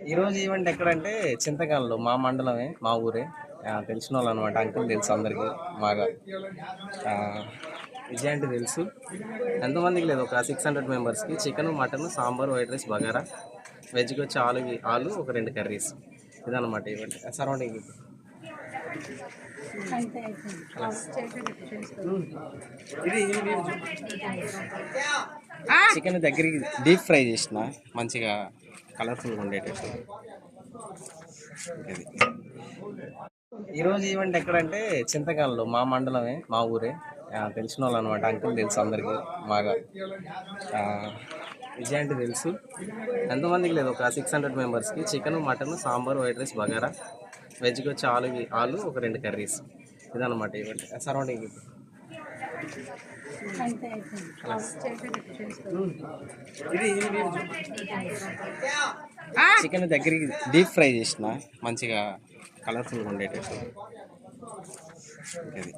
ఈరోజు ఈవెంట్ ఎక్కడంటే చింతకాయలు మా మండలమే మా ఊరే తెలిసిన వాళ్ళు అనమాట అంకుల్ తెలుసు అందరికీ బాగా ఆ, విజయ్ అంటే తెలుసు ఎంతమందికి లేదు ఒక 600 మెంబర్స్కి chicken mutton sambar white rice bagara వెజ్కి వచ్చి ఆలు ఒక 2 కర్రీస్ ఇదన్నమాట ఈవెంట్ సరౌండింగ్ చికెన్ దగ్గరికి డీప్ ఫ్రై చేసిన మంచిగా కలర్ఫుల్గా ఉండేటట్టు ఇది. ఈరోజు ఈవెంట్ ఎక్కడంటే చింతకాయలు మా మండలమే మా ఊరే తెలిసిన వాళ్ళు అనమాట అంకుల్ తెలుసు అందరికీ బాగా ఆ, విజయ్ అంటే తెలుసు ఎంతమందికి లేదు ఒక 600 మెంబర్స్కి chicken mutton sambar white rice bagara వెజ్కి వచ్చి ఆలు ఒక 2 కర్రీస్ ఇదన్నమాట ఈవెంట్ సరౌండింగ్ చికెన్ దగ్గరికి డీప్ ఫ్రై చేసిన మంచిగా కలర్ఫుల్గా ఉండేటట్టు ఇది.